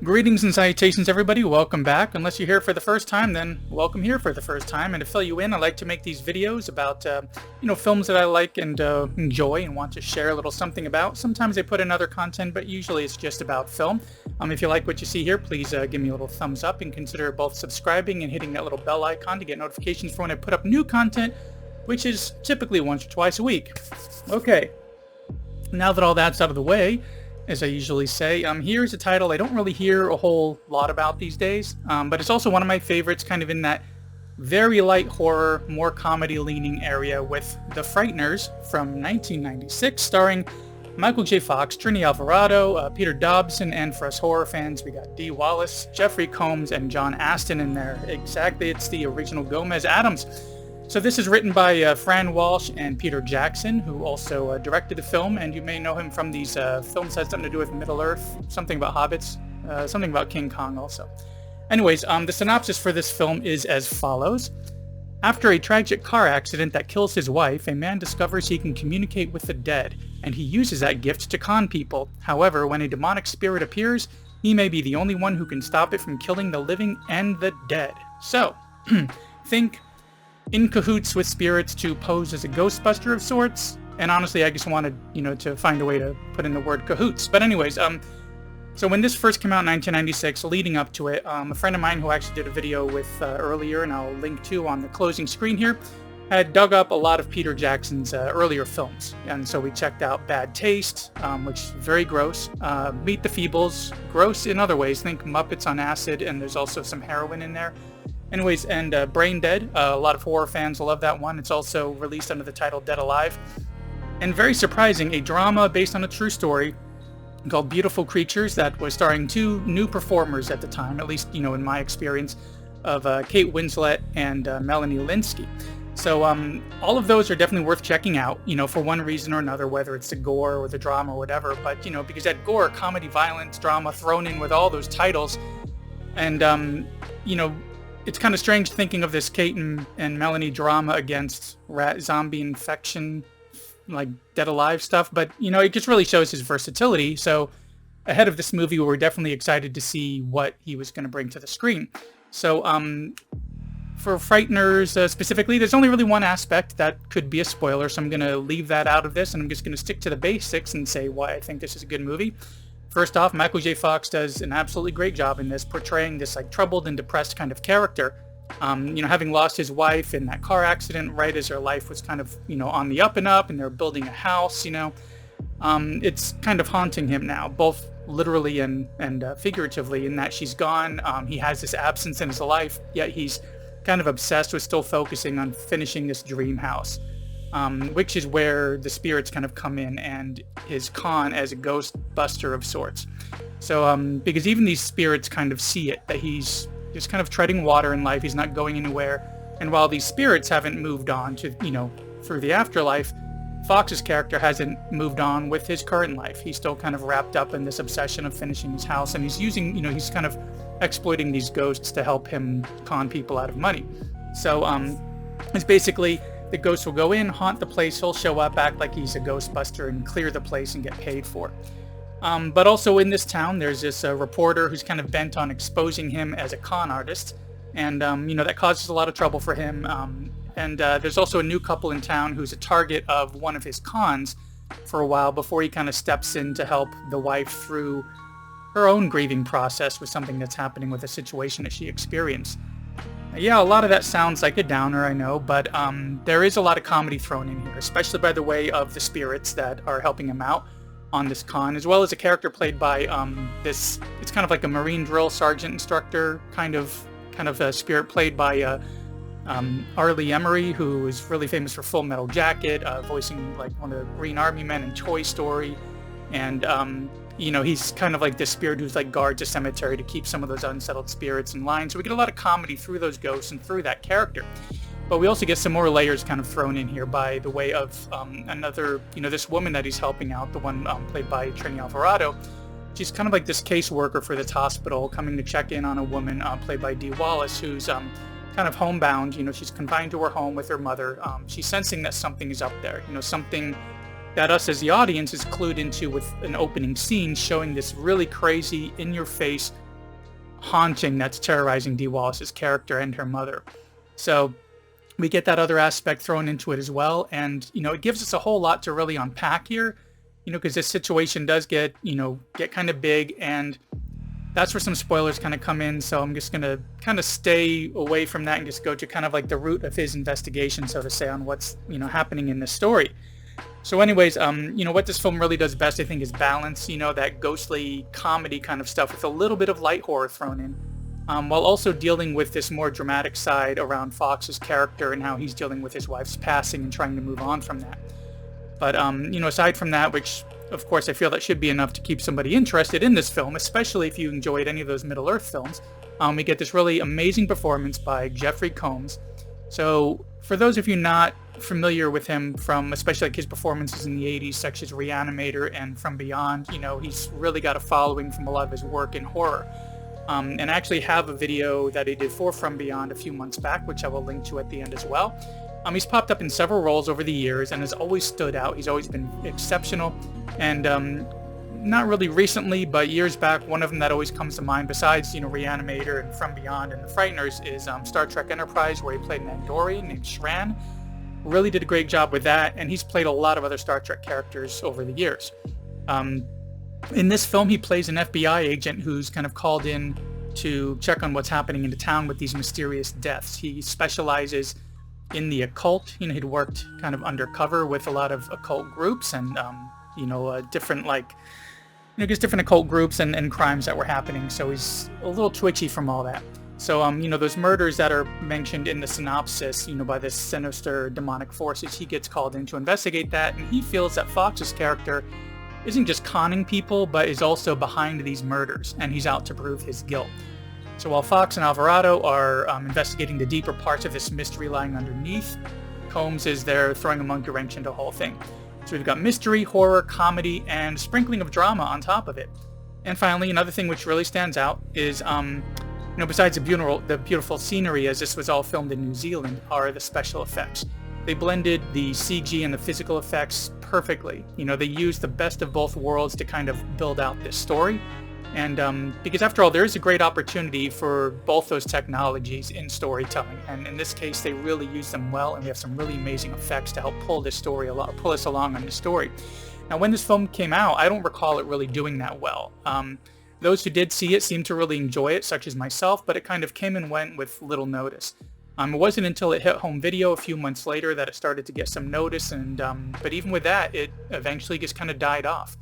Greetings and salutations, everybody. Welcome back. Unless you're here for the first time, then welcome here for the first time. And to fill you in, I like to make these videos about, films that I like and enjoy and want to share a little something about. Sometimes I put in other content, but usually it's just about film. If you like what you see here, please give me a little thumbs up and consider both subscribing and hitting that little bell icon to get notifications for when I put up new content, which is typically once or twice a week. Okay, now that all that's out of the way, as I usually say, here's a title I don't really hear a whole lot about these days, but it's also one of my favorites, kind of in that very light horror, more comedy-leaning area with The Frighteners from 1996, starring MichaelJFox, Trini Alvarado, Peter Dobson, and for us horror fans, we got Dee Wallace, Jeffrey Combs, and John Astin in there. Exactly, it's the original Gomez Addams. So this is written by Fran Walsh and Peter Jackson, who also directed the film, and you may know him from these films that had something to do with Middle-earth, something about hobbits, something about King Kong also. Anyways, the synopsis for this film is as follows. After a tragic car accident that kills his wife, a man discovers he can communicate with the dead, and he uses that gift to con people. However, when a demonic spirit appears, he may be the only one who can stop it from killing the living and the dead. So, think in cahoots with spirits to pose as a Ghostbuster of sorts, and honestly I just wanted, to find a way to put in the word cahoots. But anyways, so when this first came out in 1996, leading up to it, a friend of mine who actually did a video with earlier, and I'll link to on the closing screen here, had dug up a lot of Peter Jackson's earlier films. And so we checked out Bad Taste, which is very gross, Meet the Feebles, gross in other ways, think Muppets on acid, and there's also some heroin in there. Anyways, and Brain Dead, a lot of horror fans will love that one. It's also released under the title Dead Alive. And very surprising, a drama based on a true story called Beautiful Creatures that was starring two new performers at the time, at least, in my experience, of Kate Winslet and Melanie Linsky. So all of those are definitely worth checking out, for one reason or another, whether it's the gore or the drama or whatever. But, because that gore, comedy, violence, drama thrown in with all those titles, and, it's kind of strange thinking of this Kate and Melanie drama against rat zombie infection, like Dead Alive stuff, but it just really shows his versatility. So ahead of this movie, we were definitely excited to see what he was going to bring to the screen. So for Frighteners specifically, there's only really one aspect that could be a spoiler, so I'm going to leave that out of this, and I'm just going to stick to the basics and say why I think this is a good movie. First off, MichaelJFox does an absolutely great job in this, portraying this troubled and depressed kind of character. Having lost his wife in that car accident right as her life was kind of, on the up and up, and they're building a house, it's kind of haunting him now, both literally and figuratively, in that she's gone. He has this absence in his life, yet he's kind of obsessed with still focusing on finishing this dream house. Which is where the spirits kind of come in and his con as a Ghostbuster of sorts. So, because even these spirits kind of see it, that he's just kind of treading water in life, he's not going anywhere. And while these spirits haven't moved on to, through the afterlife, Fox's character hasn't moved on with his current life. He's still kind of wrapped up in this obsession of finishing his house, and he's using, he's kind of exploiting these ghosts to help him con people out of money. So, it's basically, the ghost will go in, haunt the place, he'll show up, act like he's a Ghostbuster, and clear the place and get paid for it. But also in this town, there's this reporter who's kind of bent on exposing him as a con artist, and that causes a lot of trouble for him. And there's also a new couple in town who's a target of one of his cons for a while before he kind of steps in to help the wife through her own grieving process with something that's happening with a situation that she experienced. Yeah, a lot of that sounds like a downer, I know, but there is a lot of comedy thrown in here, especially by the way of the spirits that are helping him out on this con, as well as a character played by it's kind of like a Marine drill sergeant instructor kind of a spirit played by Arlie Emery, who is really famous for Full Metal Jacket, voicing like one of the Green Army men in Toy Story, and he's kind of like this spirit who's like guards a cemetery to keep some of those unsettled spirits in line. So we get a lot of comedy through those ghosts and through that character. But we also get some more layers kind of thrown in here by the way of another, this woman that he's helping out, the one played by Trini Alvarado. She's kind of like this caseworker for this hospital, coming to check in on a woman played by Dee Wallace, who's kind of homebound. She's confined to her home with her mother. She's sensing that something is up there, something that us as the audience is clued into with an opening scene showing this really crazy, in-your-face haunting that's terrorizing Dee Wallace's character and her mother. So we get that other aspect thrown into it as well, and it gives us a whole lot to really unpack here, because this situation does get kind of big, and that's where some spoilers kind of come in. So I'm just going to kind of stay away from that and just go to kind of like the root of his investigation, so to say, on what's happening in this story. So anyways, what this film really does best, I think, is balance, that ghostly comedy kind of stuff with a little bit of light horror thrown in, while also dealing with this more dramatic side around Fox's character and how he's dealing with his wife's passing and trying to move on from that. But, aside from that, which, of course, I feel that should be enough to keep somebody interested in this film, especially if you enjoyed any of those Middle-earth films, we get this really amazing performance by Jeffrey Combs. So, for those of you not familiar with him from especially like his performances in the 80s, such as Reanimator and From Beyond, he's really got a following from a lot of his work in horror. And I actually have a video that he did for From Beyond a few months back, which I will link to at the end as well. He's popped up in several roles over the years and has always stood out. He's always been exceptional. And not really recently, but years back, one of them that always comes to mind, besides, Reanimator and From Beyond and the Frighteners, is Star Trek Enterprise, where he played an Andorian named Shran. Really did a great job with that, and he's played a lot of other Star Trek characters over the years. In this film, he plays an FBI agent who's kind of called in to check on what's happening in the town with these mysterious deaths. He specializes in the occult. He'd worked kind of undercover with a lot of occult groups and, different different occult groups and crimes that were happening. So he's a little twitchy from all that. So, those murders that are mentioned in the synopsis, by this sinister demonic forces, he gets called in to investigate that, and he feels that Fox's character isn't just conning people, but is also behind these murders, and he's out to prove his guilt. So while Fox and Alvarado are investigating the deeper parts of this mystery lying underneath, Combs is there throwing a monkey wrench into the whole thing. So we've got mystery, horror, comedy, and a sprinkling of drama on top of it. And finally, another thing which really stands out is, besides the beautiful scenery, as this was all filmed in New Zealand, are the special effects. They blended the CG and the physical effects perfectly. They used the best of both worlds to kind of build out this story. And because after all, there is a great opportunity for both those technologies in storytelling. And in this case, they really use them well, and we have some really amazing effects to help pull us along on the story. Now, when this film came out, I don't recall it really doing that well. Those who did see it seemed to really enjoy it, such as myself, but it kind of came and went with little notice. It wasn't until it hit home video a few months later that it started to get some notice, and but even with that, it eventually just kind of died off.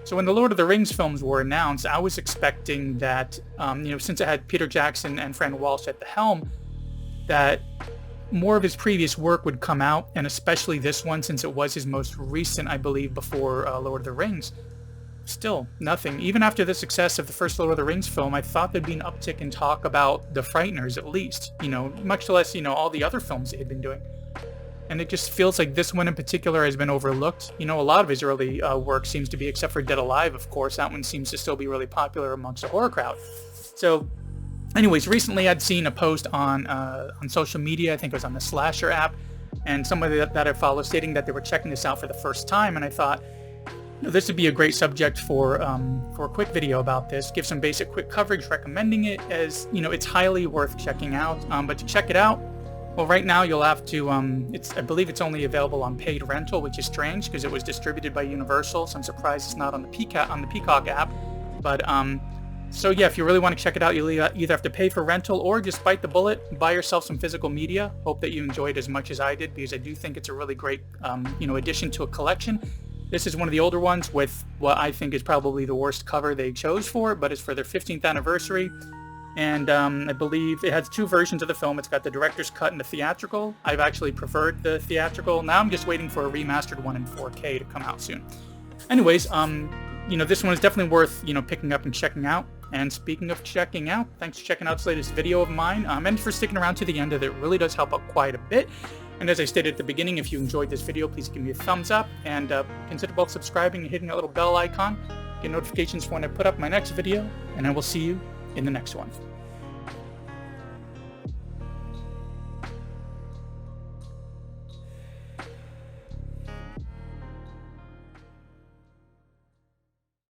So when the Lord of the Rings films were announced, I was expecting that, since it had Peter Jackson and Fran Walsh at the helm, that more of his previous work would come out, and especially this one, since it was his most recent, I believe, before Lord of the Rings. Still, nothing. Even after the success of the first Lord of the Rings film, I thought there'd be an uptick in talk about the Frighteners, at least, much less, all the other films they had been doing. And it just feels like this one in particular has been overlooked. A lot of his early work seems to be, except for Dead Alive, of course, that one seems to still be really popular amongst the horror crowd. So, anyways, recently I'd seen a post on social media, I think it was on the Slasher app, and somebody that I follow stating that they were checking this out for the first time, and I thought, this would be a great subject for a quick video about this. Give some basic quick coverage, recommending it as, it's highly worth checking out. But to check it out, well, right now you'll have to, I believe it's only available on paid rental, which is strange because it was distributed by Universal, so I'm surprised it's not on the Peacock app. But, so yeah, if you really want to check it out, you'll either have to pay for rental or just bite the bullet, buy yourself some physical media. Hope that you enjoyed as much as I did, because I do think it's a really great, addition to a collection. This is one of the older ones with what I think is probably the worst cover they chose for it, but it's for their 15th anniversary. And I believe it has two versions of the film. It's got the director's cut and the theatrical. I've actually preferred the theatrical. Now I'm just waiting for a remastered one in 4K to come out soon. Anyways, this one is definitely worth, picking up and checking out. And speaking of checking out, thanks for checking out this latest video of mine, and for sticking around to the end of it. It really does help out quite a bit. And as I stated at the beginning, if you enjoyed this video, please give me a thumbs up, and consider both subscribing and hitting that little bell icon. Get notifications for when I put up my next video, and I will see you in the next one.